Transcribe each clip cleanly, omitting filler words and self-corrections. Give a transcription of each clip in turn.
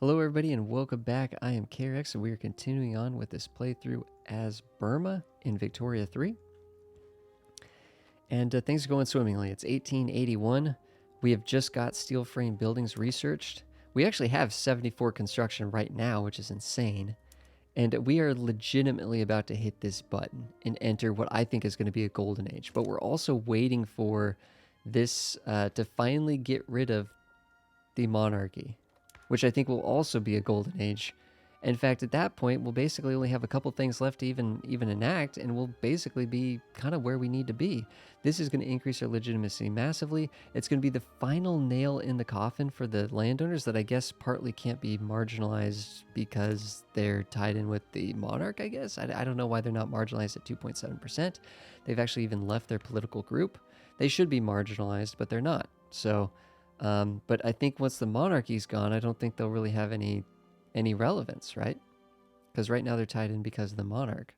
Hello everybody and welcome back. I am KRX and we are continuing on with this playthrough as Burma in Victoria 3. And things are going swimmingly. It's 1881. We have just got steel frame buildings researched. We actually have 74 construction right now, which is insane. And we are legitimately about to hit this button and enter what I think is going to be a golden age. But we're also waiting for this to finally get rid of the monarchy, which I think will also be a golden age. In fact, at that point, we'll basically only have a couple things left to even enact, and we'll basically be kind of where we need to be. This is going to increase our legitimacy massively. It's going to be the final nail in the coffin for the landowners that I guess partly can't be marginalized because they're tied in with the monarch, I guess. I don't know why they're not marginalized at 2.7%. They've actually even left their political group. They should be marginalized, but they're not. So but I think once the monarchy's gone, I don't think they'll really have any relevance, right? Because right now they're tied in because of the monarch.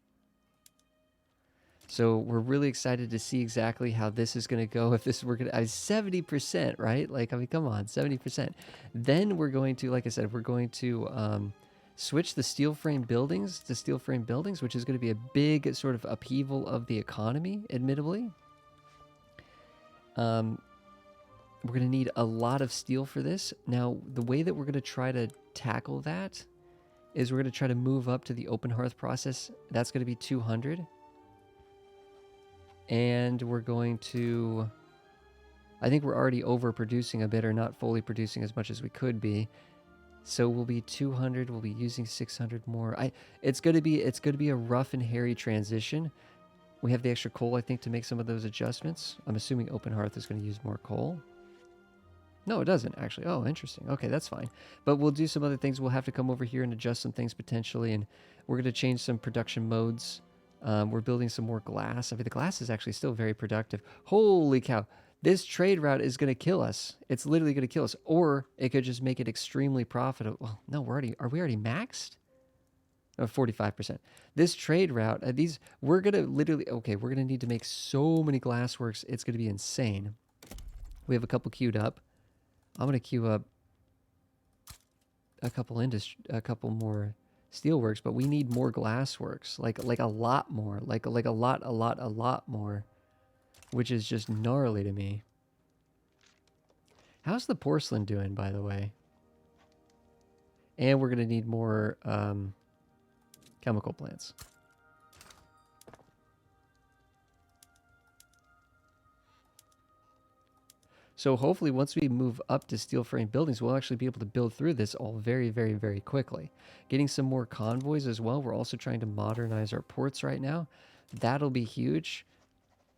So we're really excited to see exactly how this is going to go. If this we're going to 70%, right? Like, I mean, come on, 70%. Then we're going to, like I said, we're going to switch the steel frame buildings to steel frame buildings, which is going to be a big sort of upheaval of the economy, admittedly. We're going to need a lot of steel for this. Now, the way that we're going to try to tackle that is we're going to try to move up to the open hearth process. That's going to be 200. And we're going to... I think we're already overproducing a bit, or not fully producing as much as we could be. So we'll be 200. We'll be using 600 more. It's going to be a rough and hairy transition. We have the extra coal, I think, to make some of those adjustments. I'm assuming open hearth is going to use more coal. No, it doesn't, actually. Oh, interesting. Okay, that's fine. But we'll do some other things. We'll have to come over here and adjust some things potentially, and we're going to change some production modes. We're building some more glass. I mean, the glass is actually still very productive. Holy cow. This trade route is going to kill us. It's literally going to kill us. Or it could just make it extremely profitable. Well, no, are we already maxed? Oh, 45%. This trade route, we're going to literally, okay, we're going to need to make so many glassworks. It's going to be insane. We have a couple queued up. I'm gonna queue up a couple more steelworks, but we need more glassworks, like a lot more, like a lot more, which is just gnarly to me. How's the porcelain doing, by the way? And we're gonna need more chemical plants. So hopefully once we move up to steel frame buildings, we'll actually be able to build through this all very, very, very quickly. Getting some more convoys as well. We're also trying to modernize our ports right now. That'll be huge.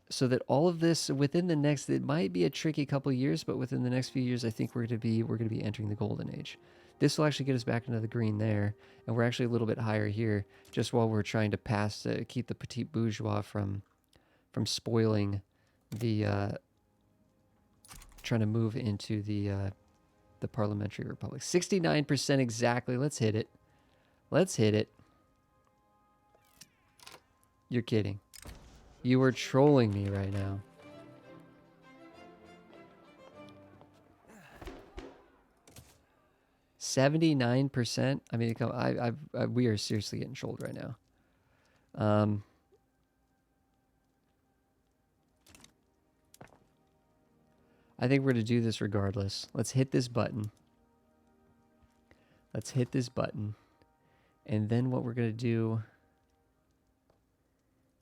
So that all of this within the next, it might be a tricky couple years, but within the next few years, I think we're going to be entering the golden age. This will actually get us back into the green there, and we're actually a little bit higher here, just while we're trying to keep the petit bourgeois from spoiling the trying to move into the parliamentary republic. 69% exactly. Let's hit it. Let's hit it. You're kidding. You are trolling me right now. %79%. I mean, we are seriously getting trolled right now. I think we're going to do this regardless. Let's hit this button. Let's hit this button. And then what we're going to do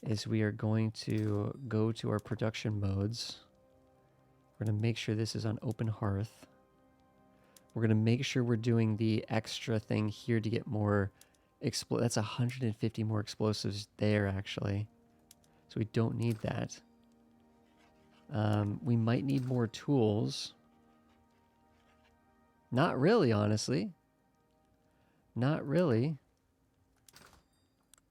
is we are going to go to our production modes. We're going to make sure this is on open hearth. We're going to make sure we're doing the extra thing here to get more that's 150 more explosives there, actually. So we don't need that. We might need more tools. Not really, honestly. Not really.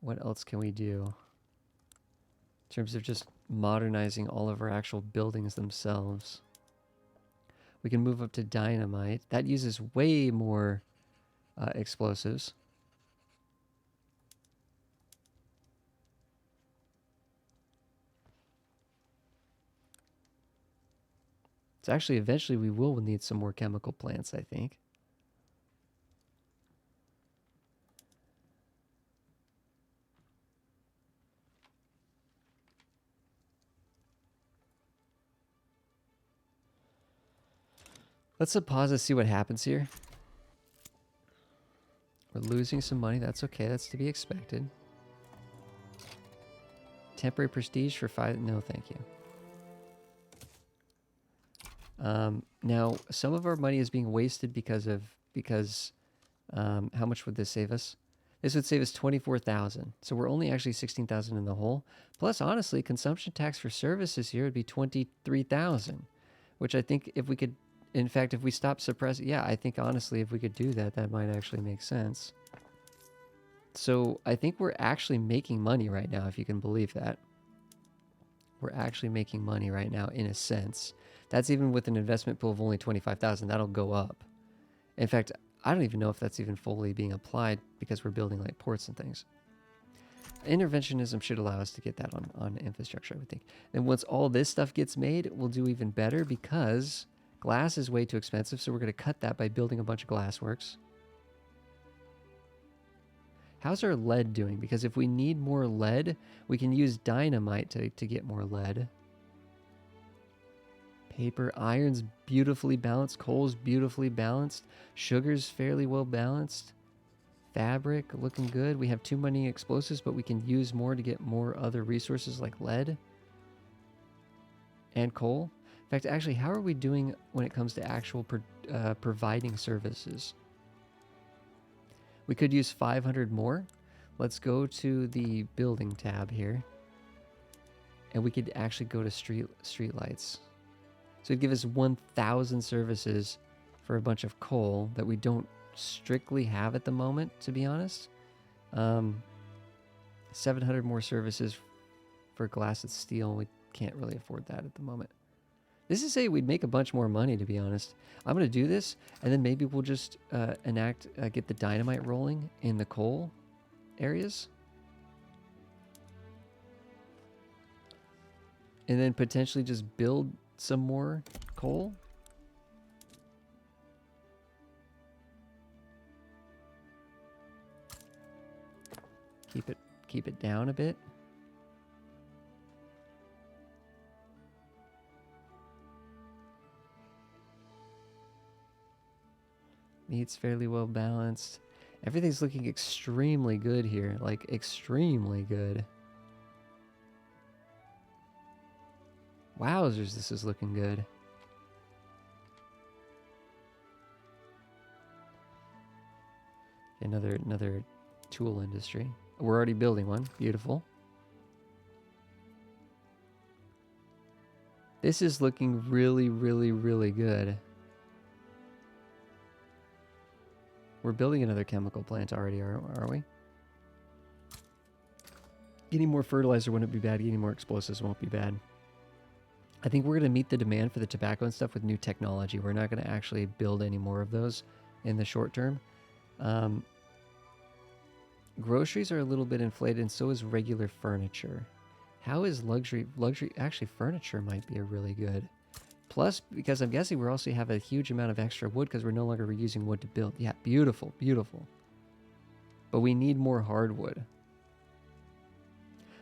What else can we do? In terms of just modernizing all of our actual buildings themselves. We can move up to dynamite. That uses way more explosives. So actually, eventually we will need some more chemical plants, I think. Let's pause and see what happens here. We're losing some money. That's okay. That's to be expected. Temporary prestige for 5. No, thank you. Now, some of our money is being wasted because how much would this save us? This would save us 24,000. So we're only actually 16,000 in the hole. Plus, honestly, consumption tax for services here would be 23,000, which I think if we could, in fact, if we stop suppressing, yeah, I think honestly, if we could do that, that might actually make sense. So I think we're actually making money right now, if you can believe that. We're actually making money right now, in a sense. That's even with an investment pool of only 25,000. That'll go up. In fact, I don't even know if that's even fully being applied because we're building like ports and things. Interventionism should allow us to get that on infrastructure, I would think. And once all this stuff gets made, we'll do even better because glass is way too expensive. So we're going to cut that by building a bunch of glassworks. How's our lead doing? Because if we need more lead, we can use dynamite to get more lead. Paper, iron's beautifully balanced. Coal's beautifully balanced. Sugar's fairly well balanced. Fabric, looking good. We have too many explosives, but we can use more to get more other resources like lead and coal. In fact, actually, how are we doing when it comes to actual providing services? We could use 500 more. Let's go to the building tab here. And we could actually go to street lights. So it'd give us 1,000 services for a bunch of coal that we don't strictly have at the moment, to be honest. 700 more services for glass and steel. We can't really afford that at the moment. This is say we'd make a bunch more money, to be honest. I'm going to do this, and then maybe we'll just get the dynamite rolling in the coal areas. And then potentially just build some more coal. Keep it down a bit. Meat's fairly well balanced. Everything's looking extremely good here, like extremely good. Wowzers, this is looking good. Another tool industry. We're already building one. Beautiful. This is looking really, really, really good. We're building another chemical plant already, are we? Getting more fertilizer wouldn't be bad. Getting more explosives won't be bad. I think we're going to meet the demand for the tobacco and stuff with new technology. We're not going to actually build any more of those in the short term. Groceries are a little bit inflated, and so is regular furniture. How is luxury? Actually, furniture might be a really good. Plus, because I'm guessing we also have a huge amount of extra wood because we're no longer reusing wood to build. Yeah, beautiful, beautiful. But we need more hardwood.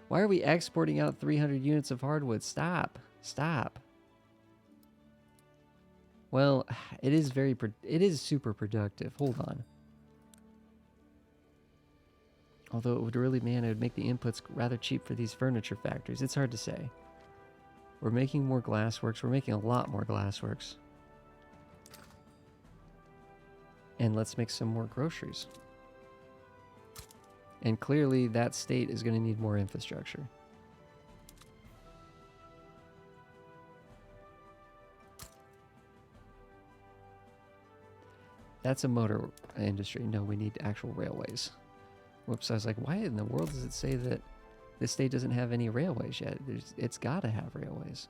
Why are we exporting out 300 units of hardwood? Stop. Stop. Well, it is super productive. Hold on. Although it would really, man, it would make the inputs rather cheap for these furniture factories. It's hard to say. We're making more glassworks. We're making a lot more glassworks. And let's make some more groceries. And clearly that state is going to need more infrastructure. That's a motor industry. No, we need actual railways. Whoops, I was like, why in the world does it say that this state doesn't have any railways yet? It's got to have railways.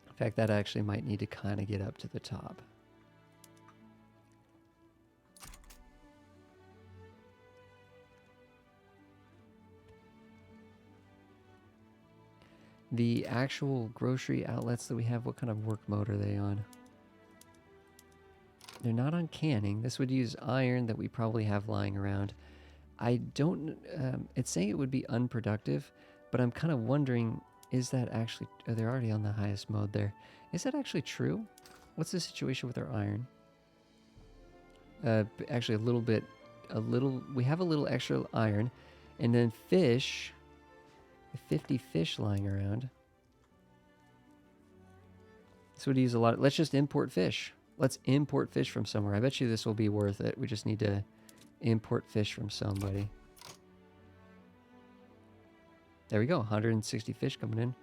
In fact, that actually might need to kind of get up to the top. The actual grocery outlets that we have, what kind of work mode are they on? They're not on canning. This would use iron that we probably have lying around. I don't, it's saying it would be unproductive, but I'm kind of wondering, is that actually, oh, they're already on the highest mode there. Is that actually true? What's the situation with our iron? Actually we have a little extra iron, and then fish, 50 fish lying around. This would use a lot. Let's just import fish. Let's import fish from somewhere. I bet you this will be worth it. We just need to import fish from somebody. There we go, 160 fish coming in.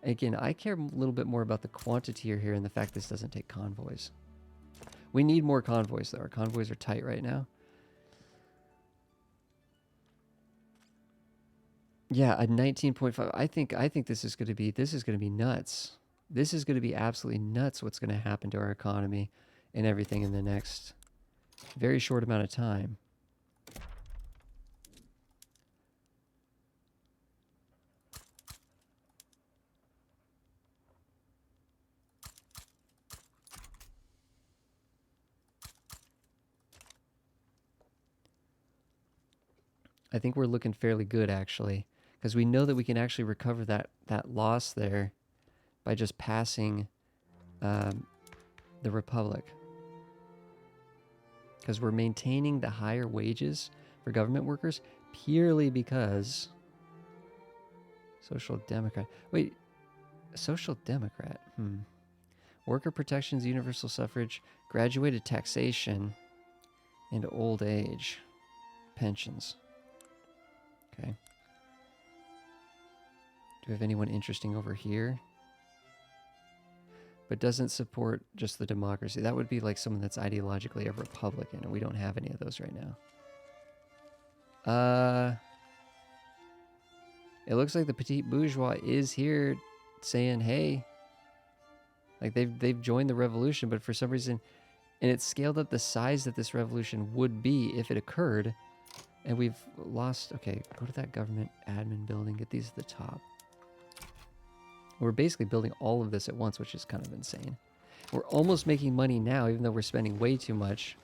Again, I care a little bit more about the quantity here and the fact this doesn't take convoys. We need more convoys, though. Our convoys are tight right now. Yeah, a 19.5. I think this is going to be nuts. This is going to be absolutely nuts what's going to happen to our economy and everything in the next very short amount of time. I think we're looking fairly good, actually, because we know that we can actually recover that loss there by just passing the Republic. Because we're maintaining the higher wages for government workers purely because Social Democrat. Wait, Social Democrat. Worker protections, universal suffrage, graduated taxation, and old age pensions. Okay. Do we have anyone interesting over here? But doesn't support just the democracy. That would be like someone that's ideologically a Republican, and we don't have any of those right now. It looks like the petite bourgeois is here saying, hey, like they've joined the revolution, but for some reason, and it's scaled up the size that this revolution would be if it occurred, and we've lost. Okay, go to that government admin building, get these at the top. We're basically building all of this at once, which is kind of insane. We're almost making money now, even though we're spending way too much.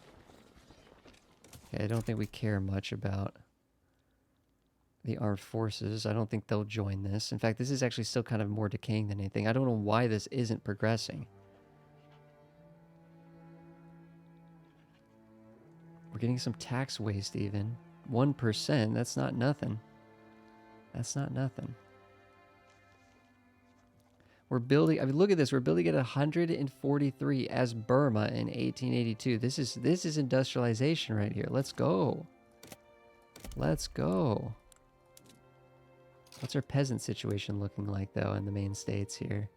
Okay, I don't think we care much about the armed forces. I don't think they'll join this. In fact, this is actually still kind of more decaying than anything. I don't know why this isn't progressing. We're getting some tax waste even. 1%, that's not nothing. That's not nothing. We're building, I mean, look at this. We're building at 143 as Burma in 1882. This is industrialization right here. Let's go. Let's go. What's our peasant situation looking like, though, in the main states here?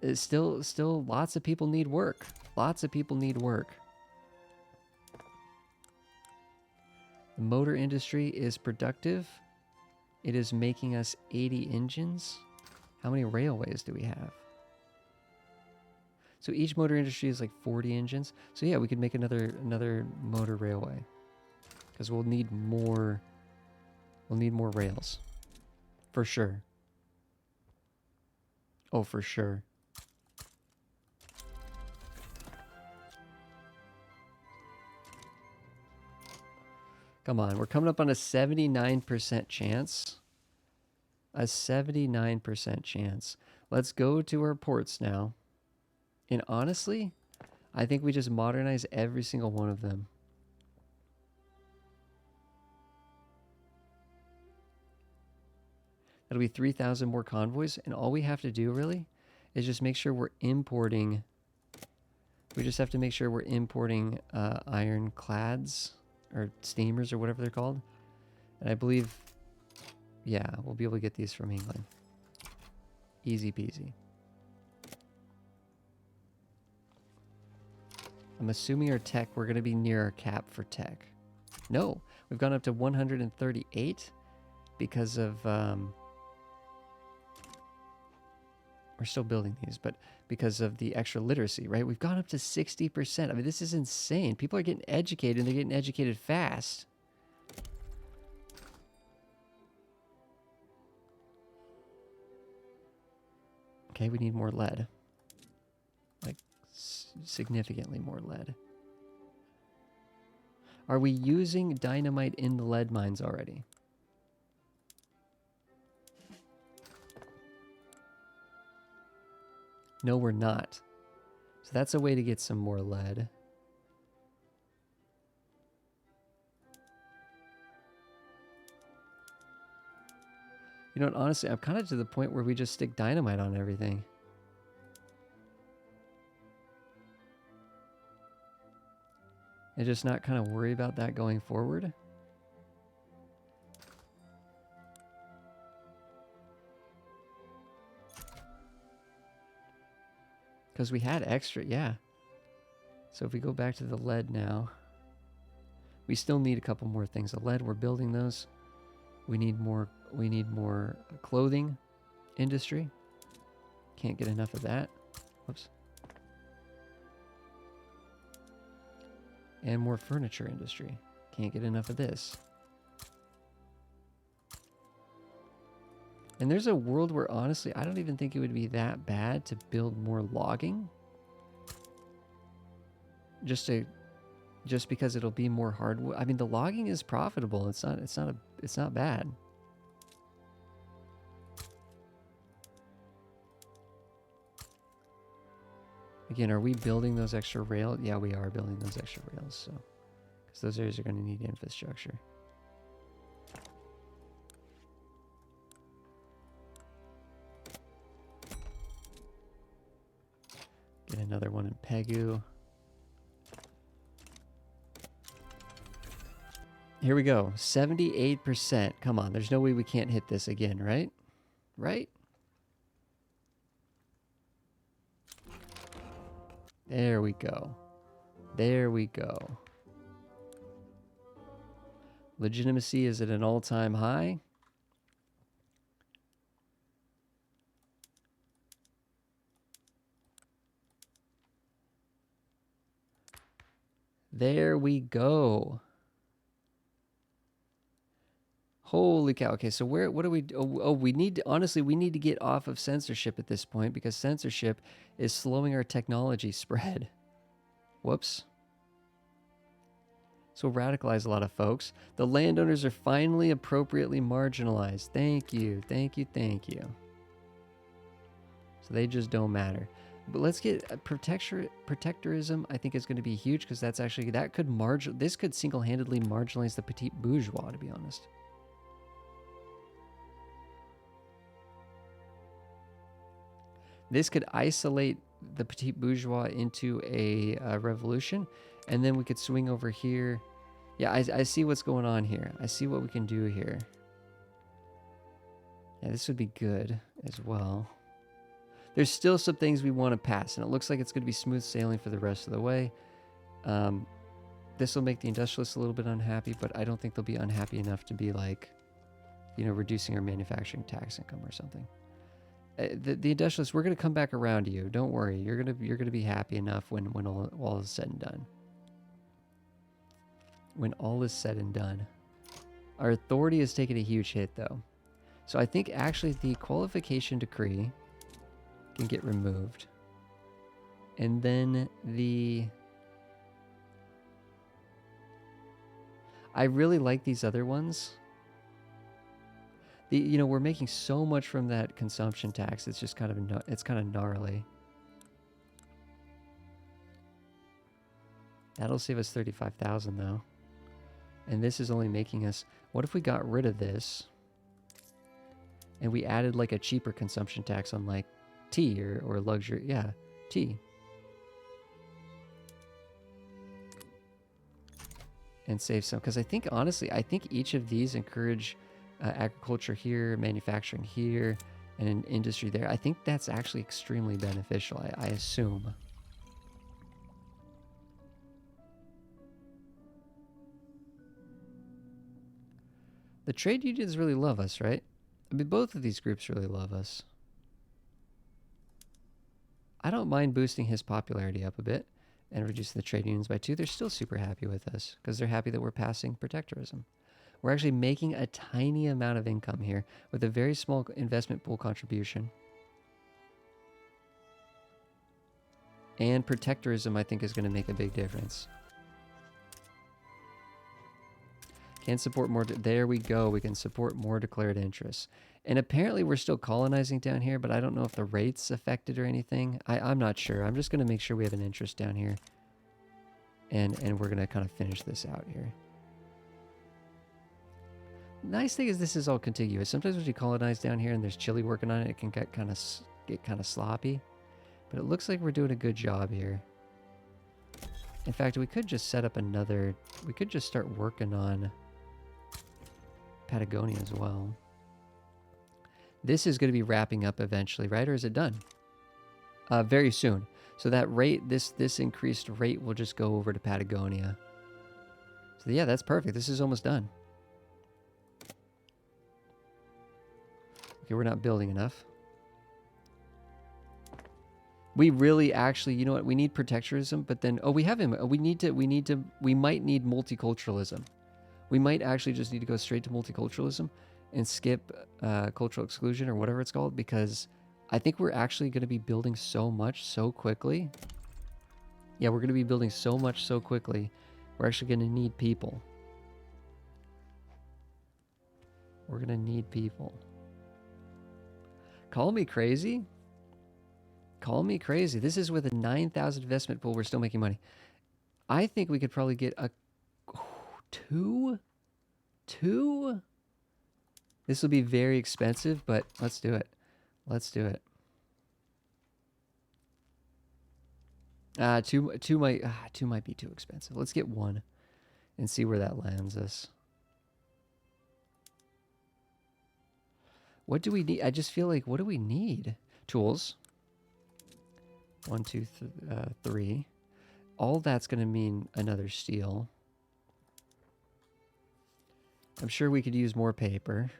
It's still lots of people need work. Lots of people need work. The motor industry is productive. It is making us 80 engines. How many railways do we have? So each motor industry is like 40 engines. So yeah, we could make another motor railway. Because we'll need more rails. For sure. Oh, for sure. Come on, we're coming up on a 79% chance. A 79% chance. Let's go to our ports now. And honestly, I think we just modernize every single one of them. That'll be 3,000 more convoys, and all we have to do really is just make sure we're importing. We just have to make sure we're importing ironclads or steamers or whatever they're called. And I believe, yeah, we'll be able to get these from England. Easy peasy. I'm assuming our tech, we're going to be near our cap for tech. No, we've gone up to 138 because of, we're still building these, but because of the extra literacy, right? We've gone up to 60%. I mean, this is insane. People are getting educated, and they're getting educated fast. Okay, we need more lead. Like significantly more lead. Are we using dynamite in the lead mines already? No, we're not. So that's a way to get some more lead. You know what, honestly, I'm kind of to the point where we just stick dynamite on everything. And just not kind of worry about that going forward. Because we had extra, yeah. So if we go back to the lead now, we still need a couple more things. The lead, we're building those. We need more clothing industry. Can't get enough of that. Whoops. And more furniture industry. Can't get enough of this. And there's a world where, honestly, I don't even think it would be that bad to build more logging. Just because it'll be more hardwood. I mean, the logging is profitable. It's not bad. Again, are we building those extra rails? Yeah, we are building those extra rails. So, because those areas are going to need infrastructure. Get another one in Pegu. Here we go. 78%. Come on, there's no way we can't hit this again, right? Right? There we go. There we go. Legitimacy is at an all-time high. There we go. Holy cow. Okay, so what do we do? We need to, honestly, we need to get off of censorship at this point because censorship is slowing our technology spread. Whoops. So radicalize a lot of folks. The landowners are finally appropriately marginalized. Thank you, thank you, thank you. So they just don't matter. But let's get protectorism. I think is going to be huge because that's actually, this could single-handedly marginalize the petite bourgeois, to be honest. This could isolate the petite bourgeois into a revolution, and then we could swing over here. Yeah, I see what's going on here. I see what we can do here. Yeah, this would be good as well. There's still some things we want to pass, and it looks like it's going to be smooth sailing for the rest of the way. This will make the industrialists a little bit unhappy, but I don't think they'll be unhappy enough to be like, you know, reducing our manufacturing tax income or something. The industrialists, we're going to come back around to you. Don't worry. You're gonna be happy enough when all is said and done. When all is said and done. Our authority has taken a huge hit, though. So I think actually the qualification decree can get removed. And then I really like these other ones. You know, we're making so much from that consumption tax. It's just kind of gnarly. That'll save us 35,000 though. And this is only making us, what if we got rid of this and we added like a cheaper consumption tax on like tea or luxury, yeah, tea. And save some, because I think honestly, each of these encourage agriculture here, manufacturing here, and an industry there. I think that's actually extremely beneficial, I assume. The trade unions really love us, right? I mean, both of these groups really love us. I don't mind boosting his popularity up a bit and reducing the trade unions by 2. They're still super happy with us because they're happy that we're passing protectorism. We're actually making a tiny amount of income here with a very small investment pool contribution. And protectorism, I think, is going to make a big difference. Can support more. There we go. We can support more declared interests. And apparently we're still colonizing down here, but I don't know if the rate's affected or anything. I'm not sure. I'm just going to make sure we have an interest down here. And we're going to kind of finish this out here. Nice thing is this is all contiguous. Sometimes when you colonize down here and there's Chile working on it, it can get kind of sloppy. But it looks like we're doing a good job here. In fact, we could just set up another... We could just start working on Patagonia as well. This is going to be wrapping up eventually, right? Or is it done? Very soon. So that rate, this increased rate will just go over to Patagonia. So yeah, that's perfect. This is almost done. Okay, we're not building enough. We really actually, you know what? We need protectorism, but then, oh, we have him. We might need multiculturalism. We might actually just need to go straight to multiculturalism and skip cultural exclusion or whatever it's called, because I think we're actually going to be building so much so quickly. Yeah, we're going to be building so much so quickly. We're actually going to need people. We're going to need people. Call me crazy. Call me crazy. This is with a 9,000 investment pool. We're still making money. I think we could probably get a two. This will be very expensive, but let's do it. Let's do it. Two might be too expensive. Let's get one and see where that lands us. What do we need? I just feel like, what do we need? Tools. 1, 2, 3. All that's going to mean another steel. I'm sure we could use more paper.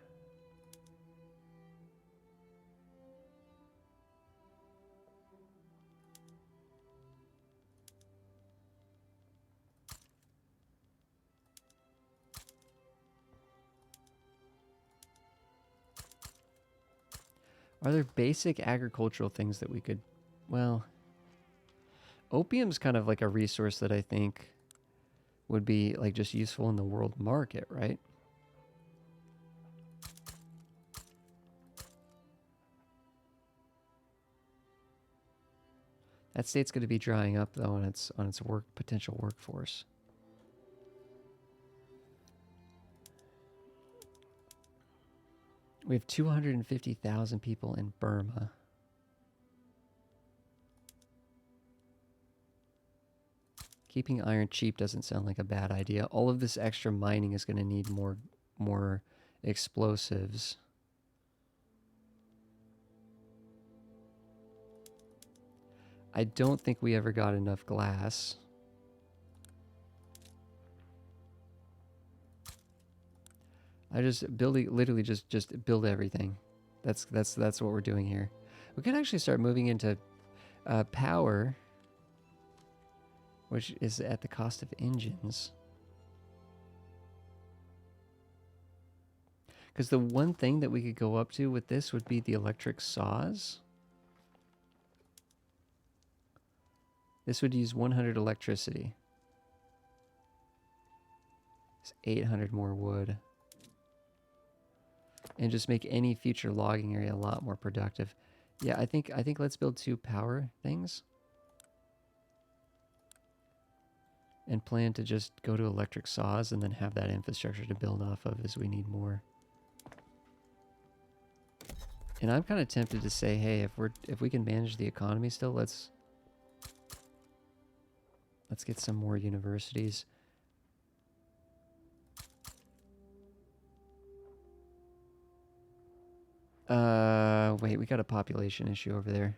Are there basic agricultural things that we could... Well, opium's kind of like a resource that I think would be like just useful in the world market, right? That state's going to be drying up though on its potential workforce. We have 250,000 people in Burma. Keeping iron cheap doesn't sound like a bad idea. All of this extra mining is going to need more explosives. I don't think we ever got enough glass. I just literally just build everything. That's what we're doing here. We could actually start moving into power, which is at the cost of engines. Because the one thing that we could go up to with this would be the electric saws. This would use 100 electricity. It's 800 more wood. And just make any future logging area a lot more productive. Yeah, I think let's build 2 power things. And plan to just go to electric saws and then have that infrastructure to build off of as we need more. And I'm kind of tempted to say, hey, if we can manage the economy still, let's get some more universities. Wait, we got a population issue over there.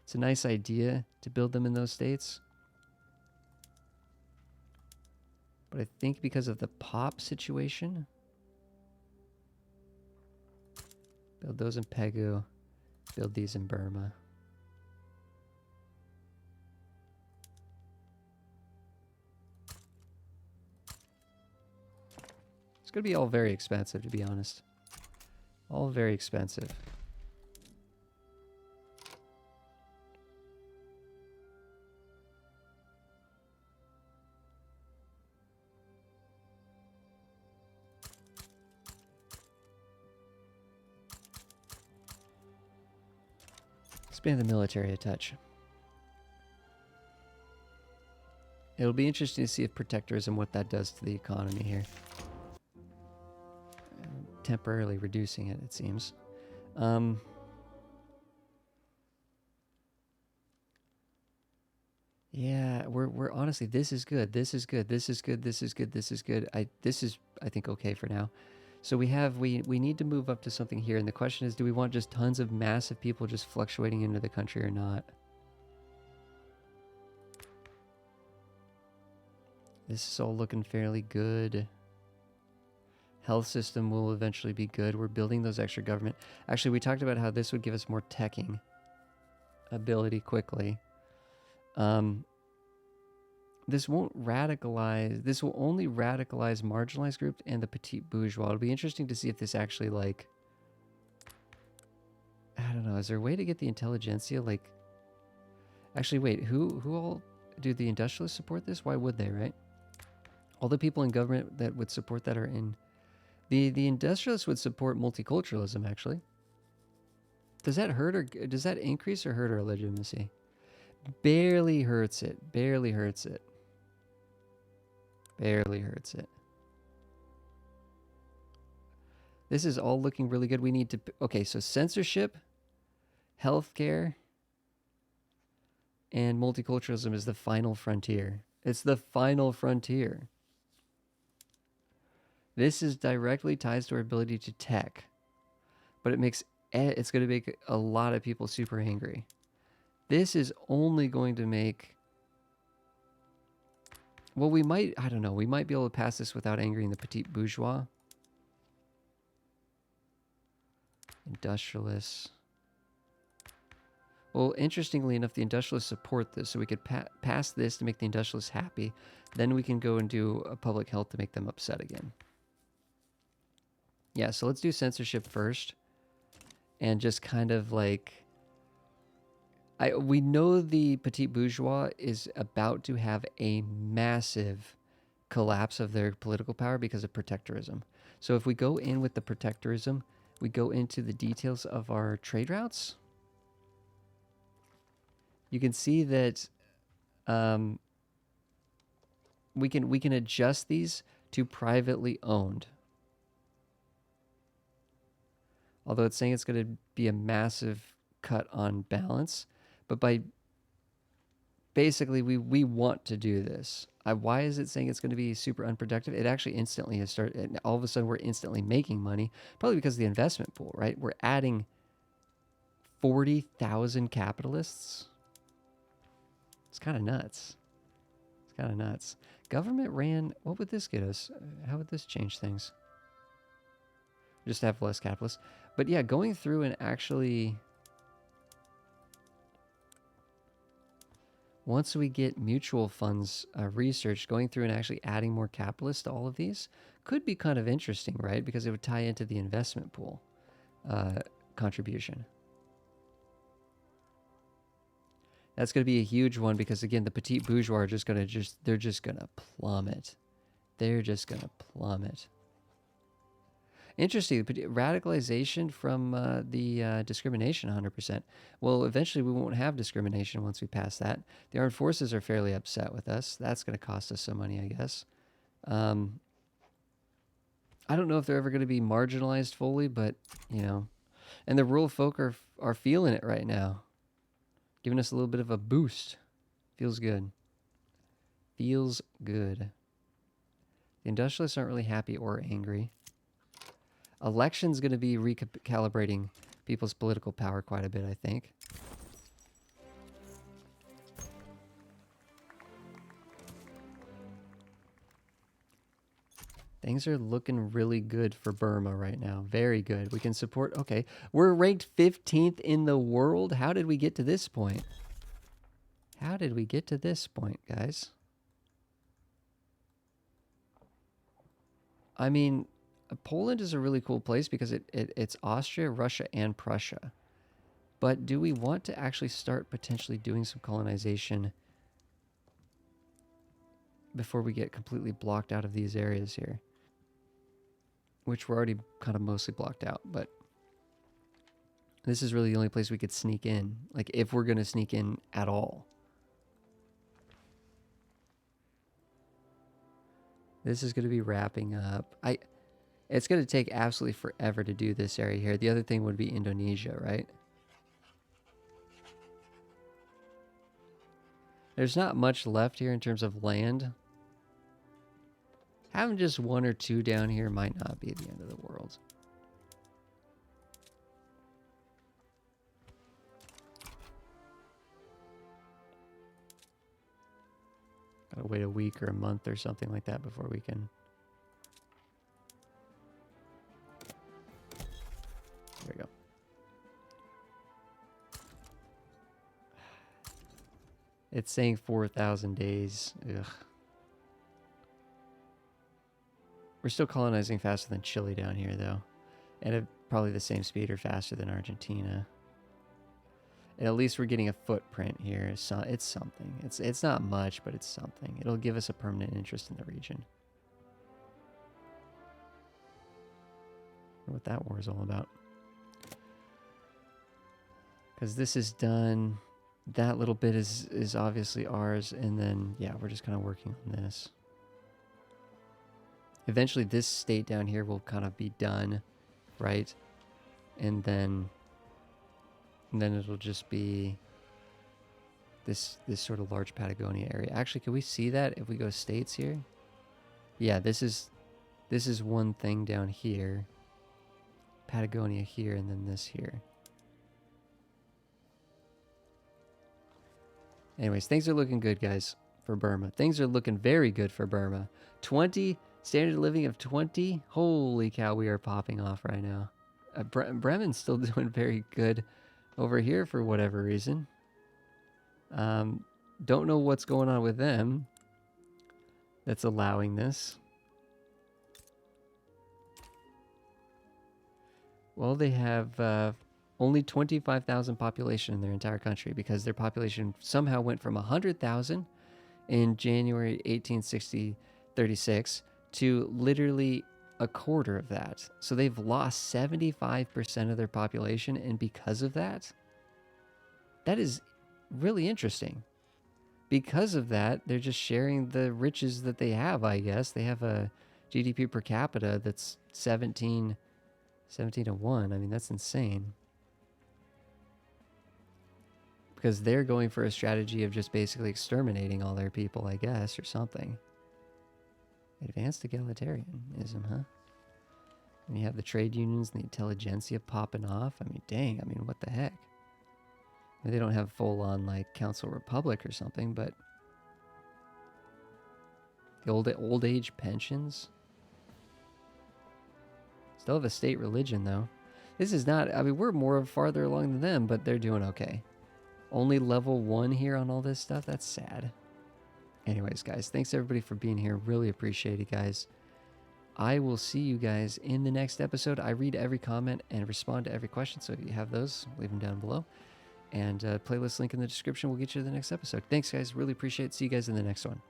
It's a nice idea to build them in those states. But I think because of the pop situation, build those in Pegu, build these in Burma. It's going to be all very expensive, to be honest. All very expensive. Expand the military a touch. It'll be interesting to see if protectorism, what that does to the economy here. Temporarily reducing it, it seems. Yeah, we're honestly, this is good. This is good. This is good. This is good. This is good. This is, I think, okay for now. So we need to move up to something here, and the question is, do we want just tons of massive people just fluctuating into the country or not? This is all looking fairly good. Health system will eventually be good. We're building those extra government. Actually, we talked about how this would give us more teching ability quickly. This won't radicalize. This will only radicalize marginalized groups and the petite bourgeois. It'll be interesting to see if this actually, like, I don't know. Is there a way to get the intelligentsia, like, actually, wait, who all do the industrialists support this? Why would they, right? All the people in government that would support that are in the industrialists would support multiculturalism, actually. Does that hurt or does that increase or hurt our legitimacy? Barely hurts it. Barely hurts it. Barely hurts it. This is all looking really good. We need to... Okay, so censorship, healthcare, and multiculturalism is the final frontier. It's the final frontier. This is directly ties to our ability to tech. But it makes... It's going to make a lot of people super angry. This is only going to make... Well, we might... I don't know. We might be able to pass this without angering the petite bourgeois. Industrialists. Well, interestingly enough, the industrialists support this, so we could pass this to make the industrialists happy. Then we can go and do a public health to make them upset again. Yeah, so let's do censorship first. And just kind of like... we know the petite bourgeois is about to have a massive collapse of their political power because of protectorism. So if we go in with the protectorism, we go into the details of our trade routes. You can see that we can adjust these to privately owned. Although it's saying it's going to be a massive cut on balance. But by basically, we want to do this. Why is it saying it's going to be super unproductive? It actually instantly has started. All of a sudden, we're instantly making money. Probably because of the investment pool, right? We're adding 40,000 capitalists. It's kind of nuts. It's kind of nuts. Government ran... What would this get us? How would this change things? Just have less capitalists. But yeah, going through and actually... Once we get mutual funds research, going through and actually adding more capitalists to all of these could be kind of interesting, right? Because it would tie into the investment pool contribution. That's going to be a huge one because, again, the petite bourgeois are just going to they're just going to plummet. They're just going to plummet. Interesting. Radicalization from the discrimination, 100%. Well, eventually we won't have discrimination once we pass that. The armed forces are fairly upset with us. That's going to cost us some money, I guess. I don't know if they're ever going to be marginalized fully, but, you know. And the rural folk are feeling it right now. Giving us a little bit of a boost. Feels good. Feels good. The industrialists aren't really happy or angry. Election's going to be recalibrating people's political power quite a bit, I think. Things are looking really good for Burma right now. Very good. We can support... Okay, we're ranked 15th in the world. How did we get to this point? How did we get to this point, guys? I mean... Poland is a really cool place because it's Austria, Russia, and Prussia. But do we want to actually start potentially doing some colonization before we get completely blocked out of these areas here? Which we're already kind of mostly blocked out, but This is really the only place we could sneak in. Like, if we're going to sneak in at all. This is going to be wrapping up. It's going to take absolutely forever to do this area here. The other thing would be Indonesia, right? There's not much left here in terms of land. Having just one or two down here might not be the end of the world. Gotta wait a week or a month or something like that before we can... There we go. It's saying 4,000 days. Ugh. We're still colonizing faster than Chile down here, though. And at probably the same speed or faster than Argentina. And at least we're getting a footprint here. So it's something. It's not much, but it's something. It'll give us a permanent interest in the region. I wonder what that war is all about. Because this is done. That little bit is obviously ours. And then, yeah, we're just kind of working on this. Eventually, this state down here will kind of be done, right? And then it'll just be this sort of large Patagonia area. Actually, can we see that if we go states here? Yeah, this is one thing down here. Patagonia here, and then this here. Anyways, things are looking good, guys, for Burma. Things are looking very good for Burma. 20... Standard living of 20? Holy cow, we are popping off right now. Bremen's still doing very good over here for whatever reason. Don't know what's going on with them that's allowing this. Well, they have only 25,000 population in their entire country because their population somehow went from 100,000 in January 1836 to literally a quarter of that. So they've lost 75% of their population, and because of that, that is really interesting. Because of that, they're just sharing the riches that they have, I guess. They have a GDP per capita that's 17 to 1. I mean, that's insane. Because they're going for a strategy of just basically exterminating all their people, I guess, or something. Advanced egalitarianism, huh? And you have the trade unions and the intelligentsia popping off. I mean, dang, I mean, what the heck? I mean, they don't have full-on, like, council republic or something, but... The old age pensions? Still have a state religion, though. This is not... I mean, we're more farther along than them, but they're doing okay. Only level 1 here on all this stuff? That's sad. Anyways, guys, thanks everybody for being here. Really appreciate it, guys. I will see you guys in the next episode. I read every comment and respond to every question, so if you have those, leave them down below. And playlist link in the description will get you to the next episode. Thanks, guys. Really appreciate it. See you guys in the next one.